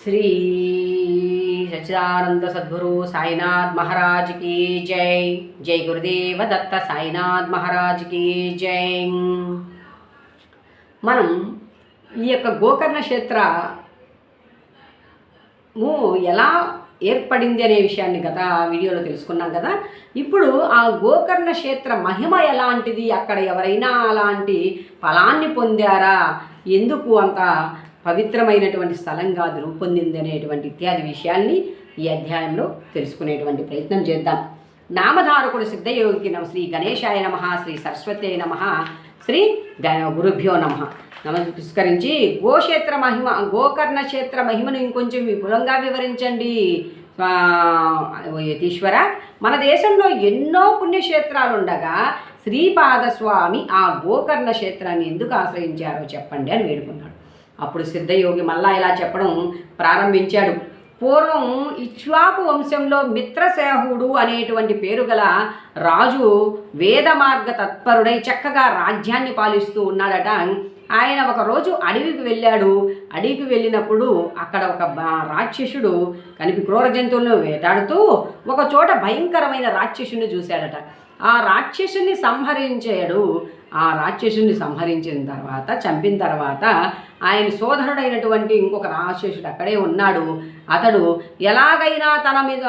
శ్రీ సచ్చిదానంద సద్గురు సాయినాథ్ మహారాజ్ की జై. జై గురుదేవ దత్త సాయినాథ్ మహారాజ్ की జై. మనం ఈ యొక్క గోకర్ణ క్షేత్రము ఎలా ఏర్పడింది అనే విషయాన్ని గత వీడియోలో తెలుసుకున్నాం కదా. ఇప్పుడు ఆ గోకర్ణ క్షేత్ర మహిమ ఎలాంటిది, అక్కడ ఎవరైనా అలాంటి ఫలాన్ని పొందారా, ఎందుకు అంత పవిత్రమైనటువంటి స్థలంగా రూపొందింది అనేటువంటి ఇత్యాది విషయాల్ని ఈ అధ్యాయంలో తెలుసుకునేటువంటి ప్రయత్నం చేద్దాం. నామధారకుడు సిద్ధయోగికి నమ. శ్రీ గణేశాయ నమ, శ్రీ సరస్వతే నమ, శ్రీ గురుభ్యో నమ. నమస్కరించి గోక్షేత్ర మహిమ, గోకర్ణ క్షేత్ర మహిమను ఇంకొంచెం విపులంగా వివరించండి యతీశ్వర. మన దేశంలో ఎన్నో పుణ్యక్షేత్రాలు ఉండగా శ్రీపాదస్వామి ఆ గోకర్ణ క్షేత్రాన్ని ఎందుకు ఆశ్రయించారో చెప్పండి అని వేడుకున్నాడు. అప్పుడు సిద్ధయోగి మళ్ళా ఇలా చెప్పడం ప్రారంభించాడు. పూర్వం ఇక్ష్వాకు వంశంలో మిత్రసేహుడు అనేటువంటి పేరు గల రాజు వేద మార్గ తత్పరుడై చక్కగా రాజ్యాన్ని పాలిస్తూ ఉన్నాడట. ఆయన ఒకరోజు అడవికి వెళ్ళాడు. అడవికి వెళ్ళినప్పుడు అక్కడ ఒక రాక్షసుడు క్రూర జంతువులను వేటాడుతూ ఒక చోట భయంకరమైన రాక్షసుని చూశాడట. ఆ రాక్షసుని సంహరించాడు. ఆ రాక్షసుని సంహరించిన తర్వాత, చంపిన తర్వాత ఆయన సోదరుడైనటువంటి ఇంకొక రాక్షసుడు అక్కడే ఉన్నాడు. అతడు ఎలాగైనా తన మీద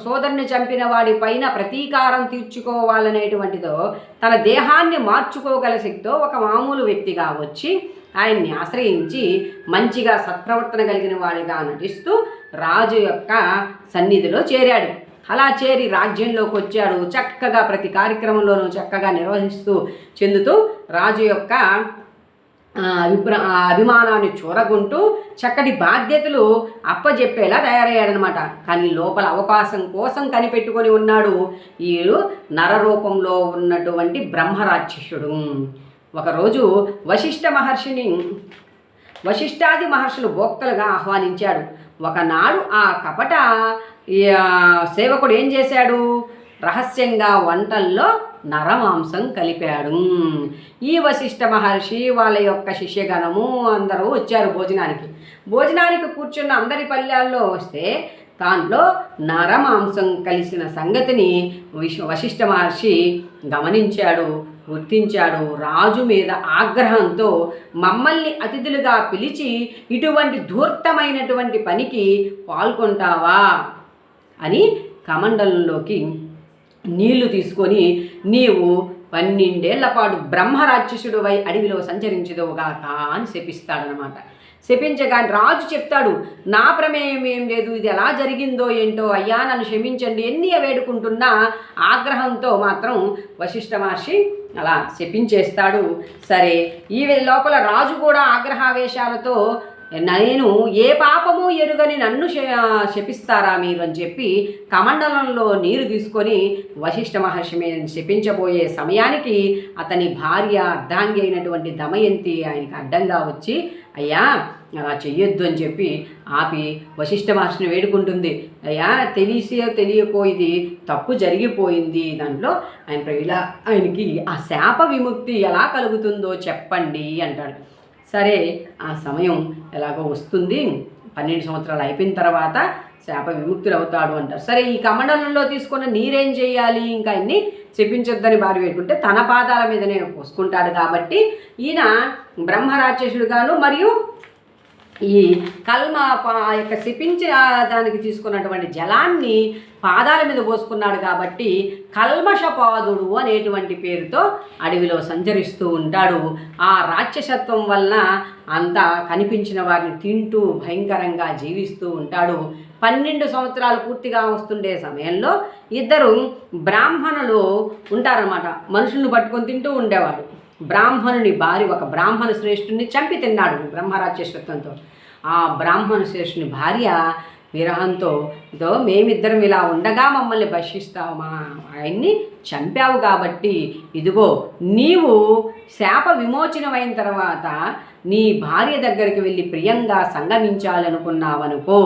సోదరుని చంపిన వాడి పైన ప్రతీకారం తీర్చుకోవాలనేటువంటిదో, తన దేహాన్ని మార్చుకోగల శక్తితో ఒక మామూలు వ్యక్తిగా వచ్చి ఆయన్ని ఆశ్రయించి మంచిగా సత్ప్రవర్తన కలిగిన వాడిగా నటిస్తూ రాజు యొక్క సన్నిధిలో చేరాడు. అలా చేరి రాజ్యంలోకి వచ్చాడు. చక్కగా ప్రతి కార్యక్రమంలోనూ చక్కగా నిర్వహిస్తూ చెందుతూ రాజు యొక్క అభిమానాన్ని చూరగొంటూ చక్కటి బాధ్యతలు అప్పజెప్పేలా తయారయ్యాడనమాట. కానీ లోపల అవకాశం కోసం కనిపెట్టుకొని ఉన్నాడు ఈ నరరూపంలో ఉన్నటువంటి బ్రహ్మరాక్షసుడు. ఒకరోజు వశిష్ఠాది మహర్షులు భోక్తలుగా ఆహ్వానించాడు. ఒకనాడు ఆ కపట సేవకుడు ఏం చేశాడు, రహస్యంగా వంటల్లో నరమాంసం కలిపాడు. ఈ వశిష్ఠ మహర్షి వాళ్ళ యొక్క శిష్యగణము అందరూ వచ్చారు భోజనానికి కూర్చున్న అందరి పల్లెల్లో వస్తే దాంట్లో నరమాంసం కలిసిన సంగతిని వశిష్ఠ మహర్షి గమనించాడు, గుర్తించాడు. రాజు మీద ఆగ్రహంతో మమ్మల్ని అతిథులుగా పిలిచి ఇటువంటి ధూర్తమైనటువంటి పనికి పాల్గొంటావా అని కమండలంలోకి నీళ్లు తీసుకొని, నీవు 12 ఏళ్ల పాటు బ్రహ్మరాక్షసుడువై అడవిలో సంచరించదువుగాక అని శపిస్తాడనమాట. శపించగాని రాజు చెప్తాడు, నా ప్రమేయం ఏం లేదు, ఇది ఎలా జరిగిందో ఏంటో, అయ్యా నన్ను క్షమించండి. ఎన్ని వేడుకుంటున్నా ఆగ్రహంతో మాత్రం వశిష్ఠ మహర్షి అలా శపించేస్తాడు. సరే, ఈ లోపల రాజు కూడా ఆగ్రహావేశాలతో, నేను ఏ పాపము ఎరుగని నన్ను శపిస్తారా మీరు అని చెప్పి కమండలంలో నీరు తీసుకొని వశిష్ఠ మహర్షి మీద శపించబోయే సమయానికి అతని భార్య అర్ధాంగి అయినటువంటి దమయంతి ఆయనకి అడ్డంగా వచ్చి, అయ్యా అలా చెయ్యొద్దు అని చెప్పి ఆపి వశిష్ఠ మహర్షిని వేడుకుంటుంది. అయ్యా తెలియకో ఇది తప్పు జరిగిపోయింది, దాంట్లో ఆయనకి ఆ శాప విముక్తి ఎలా కలుగుతుందో చెప్పండి అంటాడు. సరే, ఆ సమయం ఎలాగో వస్తుంది, 12 సంవత్సరాలు అయిపోయిన తర్వాత శాప విముక్తులు అవుతాడు అంటారు. సరే, ఈ కమండలంలో తీసుకున్న నీరేం చేయాలి, ఇంకా ఇన్ని చెప్పించొద్దని భార్య వేడుకుంటే తన పాదాల మీదనే పోసుకుంటాడు. కాబట్టి ఈయన బ్రహ్మరాక్షసుడుగాను మరియు ఈ కల్మ యొక్క శపించ దానికి తీసుకున్నటువంటి జలాన్ని పాదాల మీద పోసుకున్నాడు. కాబట్టి కల్మషపాదుడు అనేటువంటి పేరుతో అడవిలో సంచరిస్తూ ఉంటాడు. ఆ రాక్షసత్వం వలన అంతా కనిపించిన వారిని తింటూ భయంకరంగా జీవిస్తూ ఉంటాడు. 12 సంవత్సరాలు పూర్తిగా వస్తుండే సమయంలో ఇద్దరు బ్రాహ్మణులు ఉంటారన్నమాట. మనుషులను పట్టుకొని తింటూ ఉండేవాడు. బ్రాహ్మణుని భార్య ఒక బ్రాహ్మణ శ్రేష్ఠుని చంపి తిన్నాడు బ్రహ్మరాక్షసత్వంతో. ఆ బ్రాహ్మణ శ్రేష్ఠుని భార్య విరహంతో, మేమిద్దరం ఇలా ఉండగా మమ్మల్ని భక్షిస్తావు, మా ఆయన్ని చంపావు, కాబట్టి ఇదిగో నీవు శాప విమోచనమైన తర్వాత నీ భార్య దగ్గరికి వెళ్ళి ప్రియంగా సంగమించాలనుకున్నావనుకో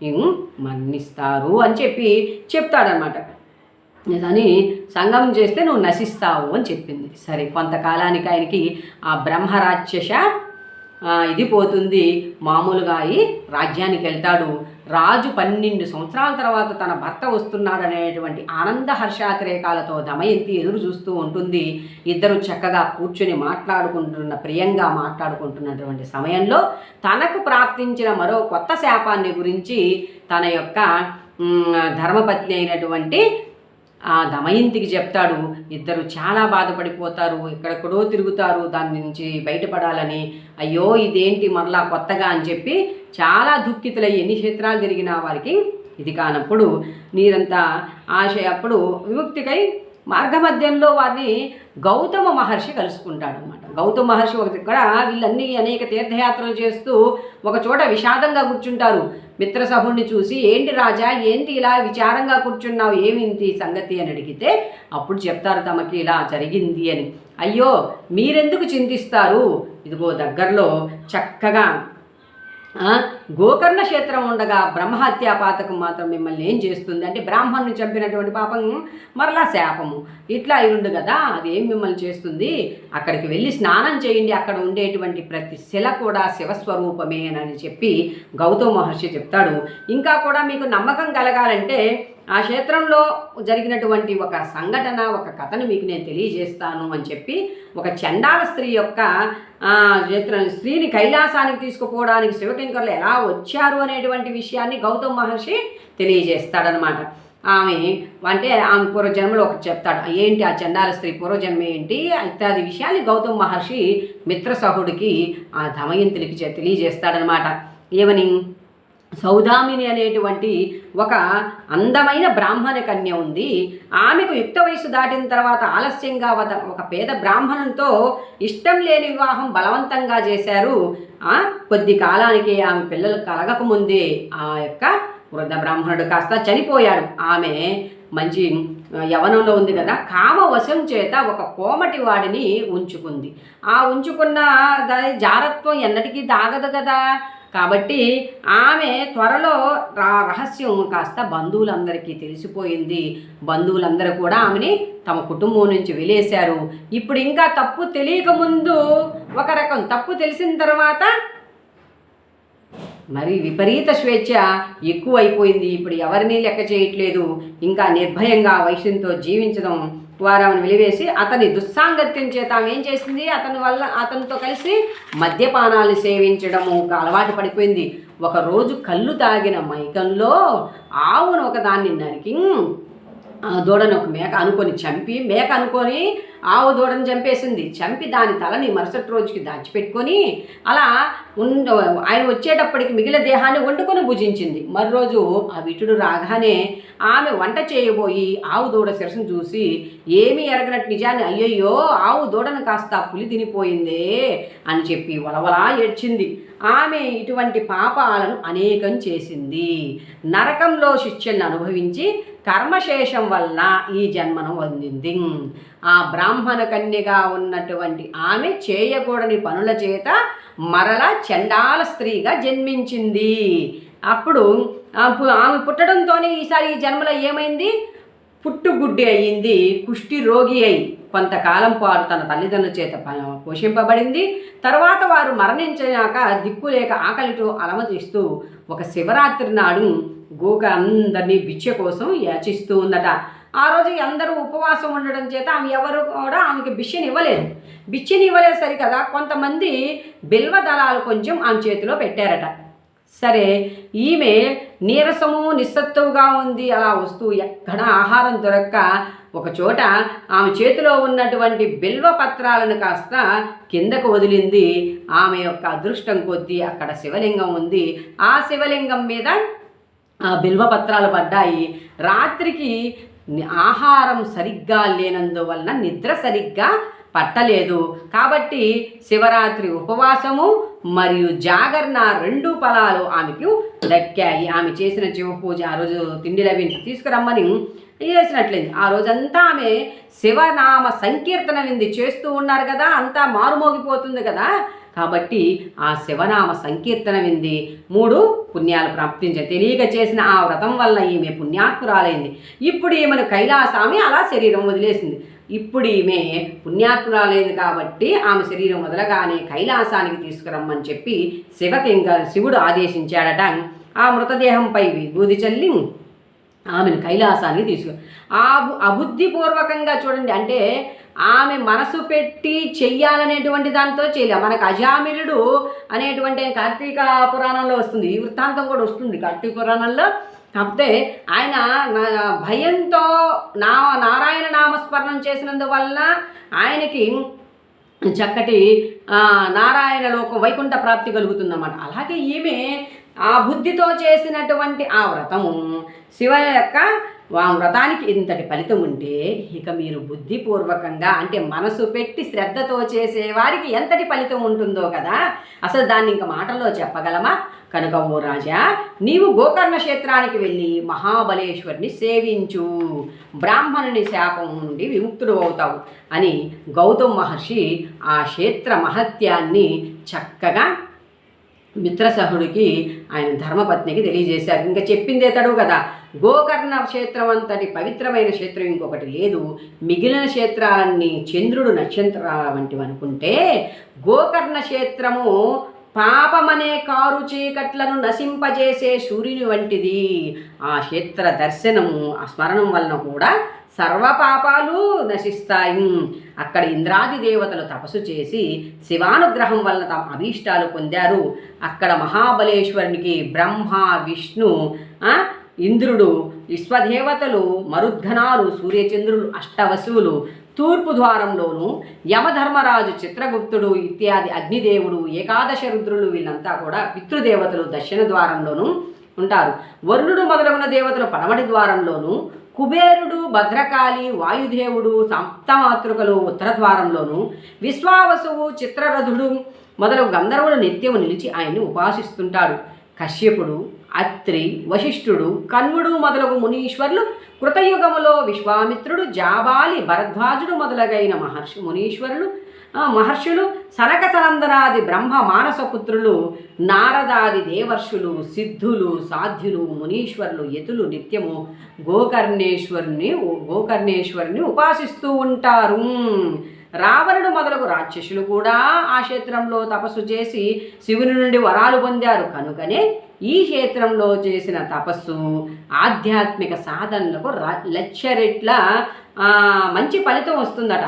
నేను మన్నిస్తారు అని చెప్పి చెప్తాడనమాట. అని సంగమం చేస్తే నువ్వు నశిస్తావు అని చెప్పింది. సరే, కొంతకాలానికి ఆయనకి ఆ బ్రహ్మరాక్షస ఇది పోతుంది. మామూలుగా అయి రాజ్యానికి వెళ్తాడు. రాజు 12 సంవత్సరాల తర్వాత తన భర్త వస్తున్నాడనేటువంటి ఆనంద హర్షాతిరేకాలతో దమయంతి ఎదురు చూస్తూ ఉంటుంది. ఇద్దరు చక్కగా కూర్చుని ప్రియంగా మాట్లాడుకుంటున్నటువంటి సమయంలో తనకు ప్రాప్తించిన మరో కొత్త శాపాన్ని గురించి తన యొక్క ధర్మపత్ని అయినటువంటి ఆ దమయంతికి చెప్తాడు. ఇద్దరు చాలా బాధపడిపోతారు, ఎక్కడెక్కడో తిరుగుతారు దాని నుంచి బయటపడాలని. అయ్యో ఇదేంటి మరలా కొత్తగా అని చెప్పి చాలా దుఃఖితులై ఎన్ని క్షేత్రాలు తిరిగినా వారికి ఇది కానప్పుడు నీరంతా అప్పుడు విముక్తికై మార్గమధ్యంలో వారిని గౌతమ మహర్షి కలుసుకుంటాడు అనమాట. గౌతమ మహర్షి ఇక్కడ వీళ్ళన్నీ అనేక తీర్థయాత్రలు చేస్తూ ఒక చోట విషాదంగా కూర్చుంటారు. మిత్రసహుడిని చూసి, ఏంటి రాజా, ఏంటి ఇలా విచారంగా కూర్చున్నావు, ఏమింటి సంగతి అని అడిగితే అప్పుడు చెప్తారు తమకి ఇలా జరిగింది అని. అయ్యో మీరెందుకు చింతిస్తారు, ఇదిగో దగ్గరలో చక్కగా గోకర్ణ క్షేత్రం ఉండగా బ్రహ్మహత్యా పాతకం మాత్రం మిమ్మల్ని ఏం చేస్తుంది అంటే, బ్రాహ్మణుని చంపినటువంటి పాపం మరలా శాపము ఇట్లా అయి కదా, అది ఏం మిమ్మల్ని చేస్తుంది, అక్కడికి వెళ్ళి స్నానం చేయండి, అక్కడ ఉండేటువంటి ప్రతి శిల కూడా శివస్వరూపమే అని చెప్పి గౌతమ మహర్షి చెప్తాడు. ఇంకా కూడా మీకు నమ్మకం కలగాలంటే ఆ క్షేత్రంలో జరిగినటువంటి ఒక సంఘటన, ఒక కథను మీకు నేను తెలియజేస్తాను అని చెప్పి ఒక చండాల స్త్రీ యొక్క స్త్రీని కైలాసానికి తీసుకుపోవడానికి శివకింకరులు ఎలా వచ్చారు అనేటువంటి విషయాన్ని గౌతమ మహర్షి తెలియజేస్తాడనమాట. ఆమె పూర్వజన్మలో ఒకటి చెప్తాడు. ఏంటి ఆ చండాల స్త్రీ పూర్వజన్మ ఏంటి ఇత్యాది విషయాన్ని గౌతమ మహర్షి మిత్రసహుడికి ఆ దమయంతులకి తెలియజేస్తాడనమాట. ఏమని, సౌదామిని అనేటువంటి ఒక అందమైన బ్రాహ్మణ కన్య ఉంది. ఆమెకు యుక్త వయసు దాటిన తర్వాత ఆలస్యంగా ఒక పేద బ్రాహ్మణునితో ఇష్టం లేని వివాహం బలవంతంగా చేశారు. కొద్ది కాలానికి ఆమె పిల్లలు కలగకముందే ఆ యొక్క వృద్ధ బ్రాహ్మణుడు కాస్త చనిపోయాడు. ఆమె మంచి యవనంలో ఉంది కదా, కామవశం చేత ఒక కోమటి వాడిని ఉంచుకుంది. ఆ ఉంచుకున్న దాని జారత్వం ఎన్నటికీ దాగదు కదా, కాబట్టి ఆమె త్వరలో రహస్యం కాస్త బంధువులందరికీ తెలిసిపోయింది. బంధువులందరూ కూడా ఆమెని తమ కుటుంబం నుంచి వెలేశారు. ఇప్పుడు ఇంకా తప్పు తెలియకముందు ఒక రకం, తప్పు తెలిసిన తర్వాత మరి విపరీత స్వేచ్ఛ ఎక్కువైపోయింది. ఇప్పుడు ఎవరినీ లెక్క చేయట్లేదు. ఇంకా నిర్భయంగా వైశ్యంతో జీవించడం ద్వారా ఆమెను వెలివేసి అతని దుస్సాంగత్యం చేత ఆమె ఏం చేసింది, అతనితో కలిసి మద్యపానాలు సేవించడము అలవాటు పడిపోయింది. ఒకరోజు కళ్ళు తాగిన మైకంలో ఆవును ఒకదాన్ని నరికి దూడను ఒక మేక అనుకొని ఆవు దూడను చంపేసింది. చంపి దాని తలని మరుసటి రోజుకి దాచిపెట్టుకొని అలా ఆయన వచ్చేటప్పటికి మిగిలిన దేహాన్ని వండుకొని భుజించింది. మరోరోజు ఆ విటుడు రాగానే ఆమె వంట చేయబోయి ఆవు దూడ శిరస్సును చూసి ఏమీ ఎరగనట్టు నిజాన్ని, అయ్యయ్యో ఆవు దూడను కాస్త పులి తినిపోయిందే అని చెప్పి వలవలా ఏడ్చింది. ఆమె ఇటువంటి పాపాలను అనేకం చేసింది. నరకంలో శిక్షలను అనుభవించి కర్మశేషం వలన ఈ జన్మను పొందింది. ఆ బ్రాహ్మణ కన్యగా ఉన్నటువంటి ఆమె చేయకూడని పనుల చేత మరల చండాల స్త్రీగా జన్మించింది. అప్పుడు ఆమె పుట్టడంతోనే ఈసారి ఈ జన్మలో ఏమైంది, పుట్టుగుడ్డి అయ్యింది. కుష్టి రోగి అయి కొంతకాలం పాటు తన తల్లిదండ్రుల చేత పోషింపబడింది. తర్వాత వారు మరణించాక దిక్కులేక ఆకలితో అలమటిస్తూ ఒక శివరాత్రి నాడు గోక అందరినీ భిక్ష కోసం యాచిస్తూ ఉందట. ఆ రోజు అందరూ ఉపవాసం ఉండడం చేత ఆమె ఎవరు కూడా ఆమెకి భిక్షని ఇవ్వలేదు సరికదా, కొంతమంది బిల్వ దళాలు కొంచెం ఆమె చేతిలో పెట్టారట. సరే, ఈమె నీరసము నిస్సత్తువుగా ఉంది. అలా వస్తూ ఎక్కడ ఆహారం దొరక్క ఒక చోట ఆమె చేతిలో ఉన్నటువంటి బిల్వ పత్రాలను కాస్త కిందకు వదిలింది. ఆమె యొక్క అదృష్టం కొద్దీ అక్కడ శివలింగం ఉంది. ఆ శివలింగం మీద ఆ బిల్వ పత్రాలు పడ్డాయి. రాత్రికి ఆహారం సరిగ్గా లేనందువలన నిద్ర సరిగ్గా పట్టలేదు. కాబట్టి శివరాత్రి ఉపవాసము మరియు జాగరణ 2 ఫలాలు ఆమెకు దక్కాయి. ఆమె చేసిన శివ పూజ ఆ రోజు తిండిలవి తీసుకురమ్మని చేసినట్లయింది. ఆ రోజంతా ఆమె శివనామ సంకీర్తన వింది చేస్తూ ఉన్నారు కదా, అంతా మారుమోగిపోతుంది కదా, కాబట్టి ఆ శివనామ సంకీర్తన వింది. 3 పుణ్యాలు ప్రాప్తించాయి. తెలియక చేసిన ఆ వ్రతం వల్ల ఈమె పుణ్యాత్మురాలైంది. ఇప్పుడు ఈమెను కైలాసామి అలా శరీరం వదిలేసింది. ఇప్పుడు ఈమె పుణ్యాత్మురాలేదు కాబట్టి ఆమె శరీరం వదలగానే కైలాసానికి తీసుకురమ్మని చెప్పి శివుడు ఆదేశించాడట. ఆ మృతదేహంపై విభూది చల్లి ఆమెను కైలాసానికి అబుద్ధిపూర్వకంగా చూడండి, అంటే ఆమె మనసు పెట్టి చెయ్యాలనేటువంటి దాంతో చేయలే. మనకు అజామిలుడు అనేటువంటి కార్తీక పురాణంలో వస్తుంది, ఈ వృత్తాంతం కూడా వస్తుంది కార్తీక పురాణంలో. కాకపోతే ఆయన భయంతో నారాయణ నామస్మరణం చేసినందువల్ల ఆయనకి చక్కటి నారాయణ లోకం వైకుంఠ ప్రాప్తి కలుగుతుందన్నమాట. అలాగే ఈమె ఆ బుద్ధితో చేసినటువంటి ఆ వ్రతము శివ యొక్క వ్రతానికి ఇంతటి ఫలితం ఉంటే ఇక మీరు బుద్ధిపూర్వకంగా అంటే మనసు పెట్టి శ్రద్ధతో చేసేవారికి ఎంతటి ఫలితం ఉంటుందో కదా, అసలు దాన్ని ఇంక మాటల్లో చెప్పగలమా? కనుక ఓ రాజా, నీవు గోకర్ణ క్షేత్రానికి వెళ్ళి మహాబలేశ్వరిని సేవించు, బ్రాహ్మణుని శాపం నుండి విముక్తుడు అవుతావు అని గౌతమ మహర్షి ఆ క్షేత్ర మహత్యాన్ని చక్కగా మిత్రసహుడికి ఆయన ధర్మపత్నికి తెలియజేశారు. ఇంకా చెప్పిందే తడువు కదా, గోకర్ణ క్షేత్రం అంతటి పవిత్రమైన క్షేత్రం ఇంకొకటి లేదు. మిగిలిన క్షేత్రాలన్నీ చంద్రుడు నక్షత్రాల వంటివి అనుకుంటే గోకర్ణ క్షేత్రము పాపమనే కారు చీకట్లను నశింపజేసే సూర్యుని వంటిది. ఆ క్షేత్ర దర్శనము ఆ స్మరణం వలన కూడా సర్వపాపాలు నశిస్తాయి. అక్కడ ఇంద్రాది దేవతలు తపస్సు చేసి శివానుగ్రహం వలన తమ అభీష్టాలు పొందారు. అక్కడ మహాబలేశ్వరునికి బ్రహ్మ, విష్ణు, ఇంద్రుడు, విశ్వదేవతలు, మరుద్గణాలు, సూర్యచంద్రులు, అష్టవసువులు తూర్పు ద్వారంలోను, యమధర్మరాజు, చిత్రగుప్తుడు ఇత్యాది అగ్నిదేవుడు, ఏకాదశ రుద్రులు వీళ్ళంతా కూడా పితృదేవతలు దక్షిణ ద్వారంలోను ఉంటారు. వరుణుడు మొదలగున దేవతలు పడమటి ద్వారంలోను, కుబేరుడు, భద్రకాళి, వాయుదేవుడు, సప్తమాతృకలు ఉత్తర ద్వారంలోను, విశ్వావసువు, చిత్రరథుడు మొదలగు గంధర్వులు నిత్యము నిలిచి ఆయన్ని ఉపాసిస్తుంటాడు. కశ్యపుడు, అత్రి, వశిష్ఠుడు, కన్వుడు మొదలగు మునీశ్వరులు, కృతయుగములో విశ్వామిత్రుడు, జాబాలి, భరద్వాజుడు మొదలగైన మహర్షులు, సనక సనందనాది బ్రహ్మ మానసపుత్రులు, నారదాది దేవర్షులు, సిద్ధులు, సాధ్యులు, మునీశ్వరులు, యతులు నిత్యము గోకర్ణేశ్వరుని ఉపాసిస్తూ ఉంటారు. రావణుడు మొదలగు రాక్షసులు కూడా ఆ క్షేత్రంలో తపస్సు చేసి శివుని నుండి వరాలు పొందారు. కనుకనే ఈ క్షేత్రంలో చేసిన తపస్సు ఆధ్యాత్మిక సాధనలకు 1,00,000 రెట్ల మంచి ఫలితం వస్తుందట.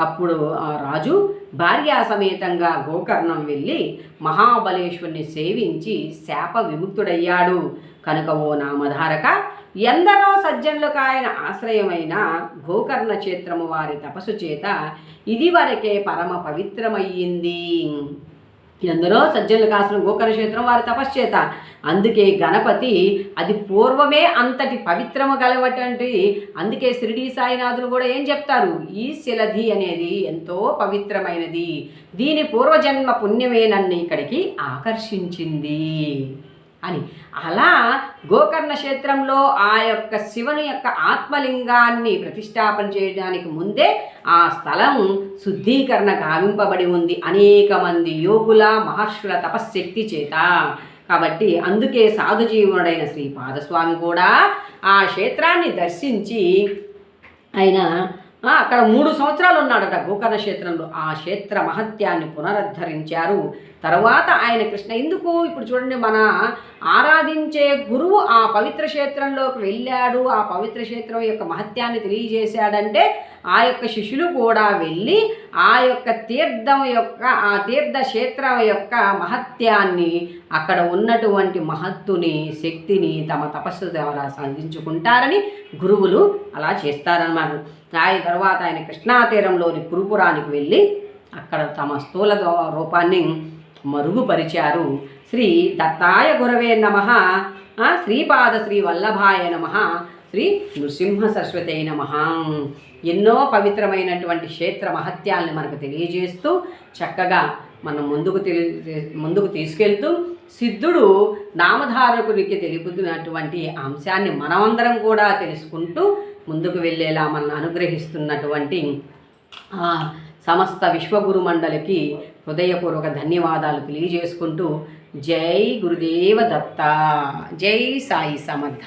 అప్పుడు ఆ రాజు భార్యా సమేతంగా గోకర్ణం వెళ్ళి మహాబలేశ్వరుని సేవించి శాప విముక్తుడయ్యాడు. కనుక ఓ నామధారక, ఎందరో సజ్జనులకు ఆయన ఆశ్రయమైన గోకర్ణ క్షేత్రము వారి తపస్సు చేత ఇదివరకే పరమ పవిత్రమయ్యింది. ఎందరో సజ్జనులకు ఆశ్రయం గోకర్ణ క్షేత్రం వారి తపస్సు చేత. అందుకే గణపతి అది పూర్వమే అంతటి పవిత్రము గలవటంటి. అందుకే షిరిడీ సాయినాథులు కూడా ఏం చెప్తారు, ఈ శిలధి అనేది ఎంతో పవిత్రమైనది, దీని పూర్వజన్మ పుణ్యమే నన్ను ఇక్కడికి ఆకర్షించింది అని. అలా గోకర్ణ క్షేత్రంలో ఆ యొక్క శివుని యొక్క ఆత్మలింగాన్ని ప్రతిష్టాపన చేయడానికి ముందే ఆ స్థలం శుద్ధీకరణ గావింపబడి ఉంది అనేక మంది యోగుల మహర్షుల తపశ్శక్తి చేత. కాబట్టి అందుకే సాధుజీవునుడైన శ్రీపాదస్వామి కూడా ఆ క్షేత్రాన్ని దర్శించి ఆయన అక్కడ 3 సంవత్సరాలు ఉన్నాడట గోకర్ణ క్షేత్రంలో. ఆ క్షేత్ర మహత్యాన్ని పునరుద్ధరించారు. తర్వాత ఆయన కృష్ణ ఎందుకు ఇప్పుడు చూడండి, మన ఆరాధించే గురువు ఆ పవిత్ర క్షేత్రంలోకి వెళ్ళాడు, ఆ పవిత్ర క్షేత్రం యొక్క మహత్యాన్ని తెలియజేశాడంటే ఆ యొక్క శిష్యులు కూడా వెళ్ళి ఆ యొక్క ఆ తీర్థక్షేత్రం యొక్క మహత్యాన్ని, అక్కడ ఉన్నటువంటి మహత్తుని, శక్తిని తమ తపస్సు ద్వారా సాధించుకుంటారని గురువులు అలా చేస్తారన్నమాట. ఆయన తర్వాత ఆయన కృష్ణా తీరంలోని కురుపురానికి వెళ్ళి అక్కడ తమ స్థూల రూపాన్ని మరుగుపరిచారు. శ్రీ దత్తాయ గురవే నమః, శ్రీపాద శ్రీ వల్లభాయ నమః, శ్రీ నృసింహ సరస్వతి నమః. ఎన్నో పవిత్రమైనటువంటి క్షేత్ర మహత్యాలను మనకు తెలియజేస్తూ చక్కగా మనం ముందుకు తీసుకెళ్తూ సిద్ధుడు నామధారకునికి తెలుపుతున్నటువంటి అంశాన్ని మనమందరం కూడా తెలుసుకుంటూ ముందుకు వెళ్ళేలా మనల్ని అనుగ్రహిస్తున్నటువంటి సమస్త విశ్వగురు మండలికి హృదయపూర్వక ధన్యవాదాలు తెలియజేసుకుంటూ జై గురుదేవ దత్త, జై సాయి సమర్థ.